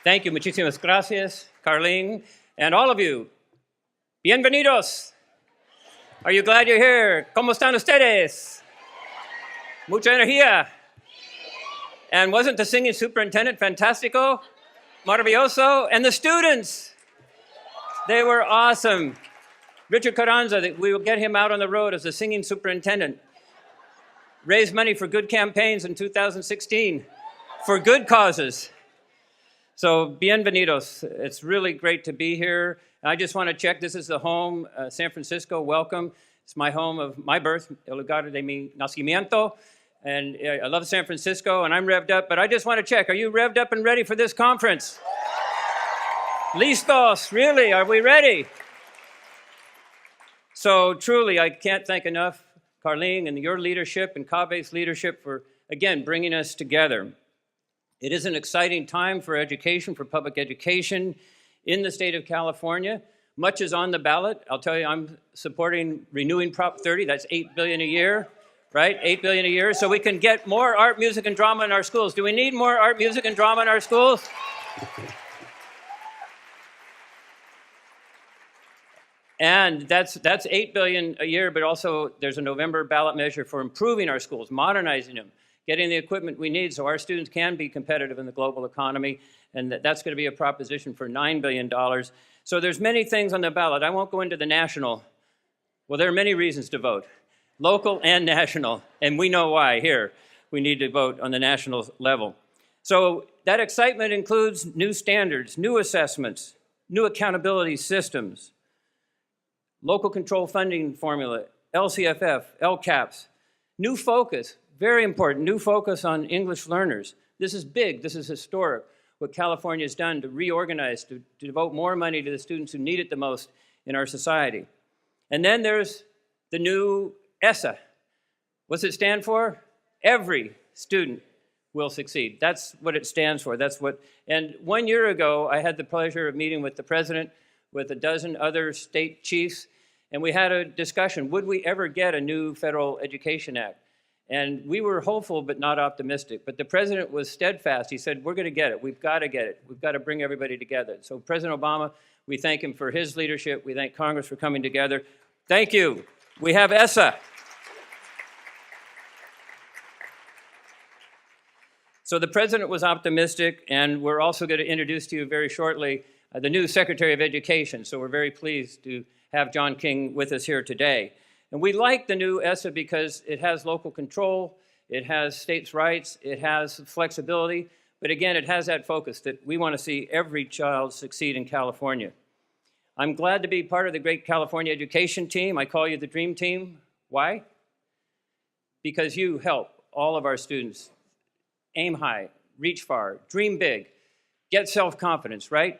Thank you. Muchísimas gracias, Carlene, and all of you. Bienvenidos. Are you glad you're here? ¿Cómo están ustedes? Mucha energía. And wasn't the singing superintendent fantastico? Maravilloso. And the students, they were awesome. Richard Carranza, we will get him out on the road as the singing superintendent. Raised money for good campaigns in 2016 for good causes. So, bienvenidos. It's really great to be here. I just want to check, this is the home, San Francisco, welcome. It's my home of my birth, el lugar de mi nacimiento. And I love San Francisco, and I'm revved up, but I just want to check, are you revved up and ready for this conference? Listos, really, are we ready? So truly, I can't thank enough Carlene and your leadership and CABE's leadership for, again, bringing us together. It is an exciting time for education, for public education in the state of California. Much is on the ballot. I'll tell you, I'm supporting renewing Prop 30. That's $8 billion a year, right? $8 billion a year, so we can get more art, music, and drama in our schools. Do we need more art, music, and drama in our schools? And that's $8 billion a year, but also there's a November ballot measure for improving our schools, modernizing them, getting the equipment we need so our students can be competitive in the global economy, and that's going to be a proposition for $9 billion. So there's many things on the ballot. I won't go into the national. Well, there are many reasons to vote, local and national, and we know why here. We need to vote on the national level. So that excitement includes new standards, new assessments, new accountability systems, local control funding formula, LCFF, LCAPs, new focus, very important, new focus on English learners. This is big, this is historic, what California has done to reorganize, to devote more money to the students who need it the most in our society. And then there's the new Essa. What's it stand for? Every student will succeed. That's what it stands for. And 1 year ago, I had the pleasure of meeting with the president, with a dozen other state chiefs, and we had a discussion, would we ever get a new federal education act? And we were hopeful but not optimistic. But the president was steadfast. He said, we're going to get it. We've got to get it. We've got to bring everybody together. So President Obama, we thank him for his leadership. We thank Congress for coming together. Thank you. We have Essa. So the president was optimistic, and we're also going to introduce to you very shortly the new Secretary of Education. So we're very pleased to have John King with us here today. And we like the new Essa because it has local control, it has states' rights, it has flexibility, but again, it has that focus that we want to see every child succeed in California. I'm glad to be part of the great California education team. I call you the dream team. Why? Because you help all of our students aim high, reach far, dream big, get self-confidence, right?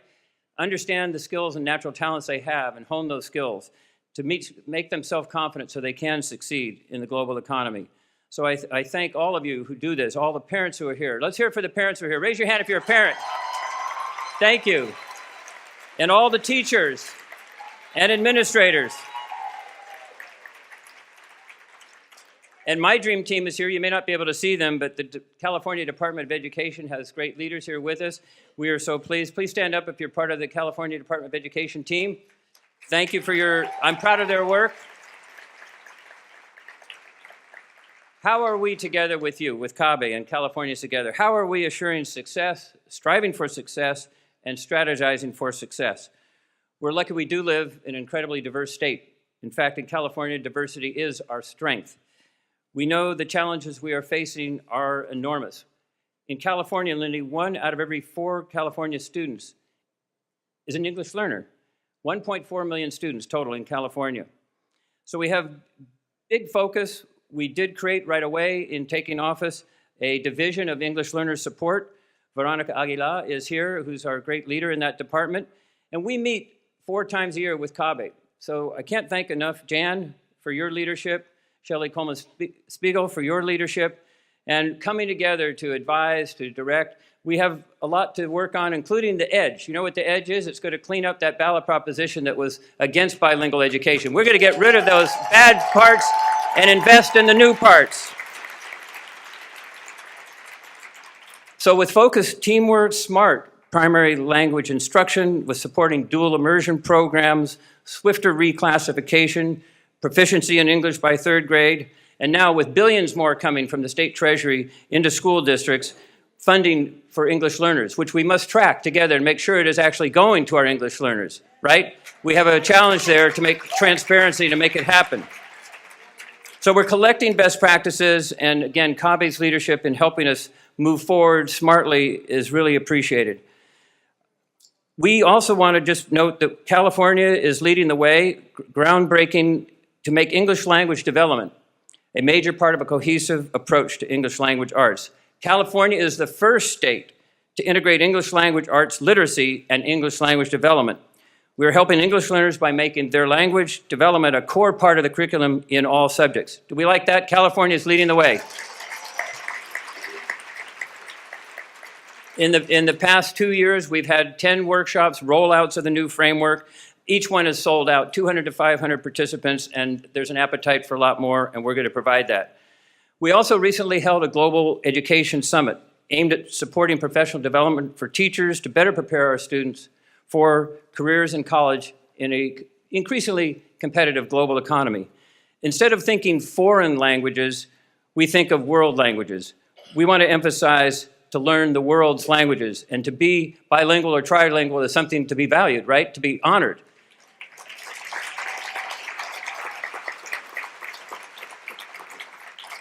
Understand the skills and natural talents they have and hone those skills to make them self-confident so they can succeed in the global economy. So I thank all of you who do this, all the parents who are here. Let's hear it for the parents who are here. Raise your hand if you're a parent. Thank you. And all the teachers and administrators. And my dream team is here. You may not be able to see them, but the California Department of Education has great leaders here with us. We are so pleased. Please stand up if you're part of the California Department of Education team. Thank you for I'm proud of their work. How are we together with you, with CABE and California together? How are we assuring success, striving for success, and strategizing for success? We're lucky we do live in an incredibly diverse state. In fact, in California, diversity is our strength. We know the challenges we are facing are enormous. In California, Lindy, 1 out of every 4 California students is an English learner. 1.4 million students total in California. So we have big focus. We did create right away in taking office a division of English learner support. Veronica Aguilar is here, who's our great leader in that department. And we meet 4 times a year with CABE. So I can't thank enough Jan for your leadership, Shelley Coleman-Spiegel for your leadership, and coming together to advise, to direct. We have a lot to work on, including the EDGE. You know what the EDGE is? It's going to clean up that ballot proposition that was against bilingual education. We're going to get rid of those bad parts and invest in the new parts. So with focus, teamwork, smart, primary language instruction with supporting dual immersion programs, swifter reclassification, proficiency in English by 3rd grade, and now with billions more coming from the state treasury into school districts, funding for English learners, which we must track together and make sure it is actually going to our English learners, right? We have a challenge there to make transparency to make it happen. So we're collecting best practices, and again, CABE's leadership in helping us move forward smartly is really appreciated. We also want to just note that California is leading the way, groundbreaking to make English language development a major part of a cohesive approach to English language arts. California is the first state to integrate English language arts literacy and English language development. We are helping English learners by making their language development a core part of the curriculum in all subjects. Do we like that? California is leading the way. In the past 2 years, we've had 10 workshops, rollouts of the new framework. Each one is sold out, 200 to 500 participants, and there's an appetite for a lot more, and we're going to provide that. We also recently held a global education summit aimed at supporting professional development for teachers to better prepare our students for careers in college in an increasingly competitive global economy. Instead of thinking foreign languages, we think of world languages. We want to emphasize to learn the world's languages, and to be bilingual or trilingual is something to be valued, right? To be honored.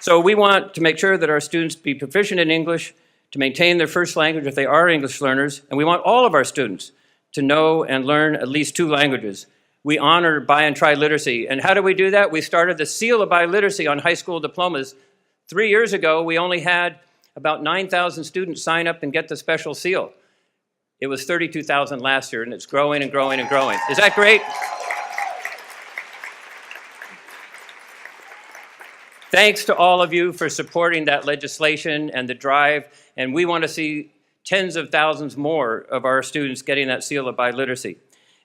So we want to make sure that our students be proficient in English, to maintain their first language if they are English learners, and we want all of our students to know and learn at least 2 languages. We honor bi and triliteracy, and how do we do that? We started the seal of biliteracy on high school diplomas. 3 years ago, we only had about 9,000 students sign up and get the special seal. It was 32,000 last year, and it's growing and growing and growing. Is that great? Thanks to all of you for supporting that legislation and the drive, and we want to see tens of thousands more of our students getting that seal of biliteracy.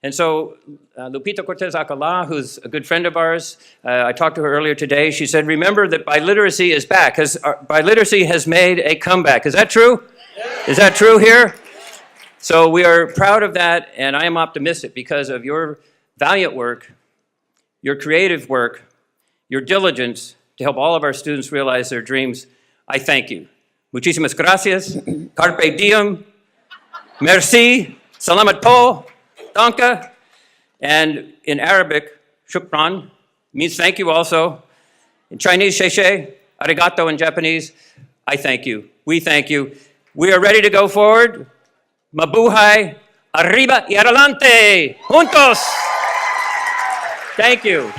And so Lupita Cortez-Alcala, who's a good friend of ours, I talked to her earlier today. She said, remember that biliteracy is back. Biliteracy has made a comeback. Is that true? Yes. Is that true here? So we are proud of that, and I am optimistic because of your valiant work, your creative work, your diligence to help all of our students realize their dreams. I thank you. Muchísimas gracias. Carpe diem. Merci. Salamat po. Danke, and in Arabic, shukran, means thank you also. In Chinese, sheshe, arigato in Japanese, I thank you. We thank you. We are ready to go forward. Mabuhay, arriba y adelante, juntos. Thank you.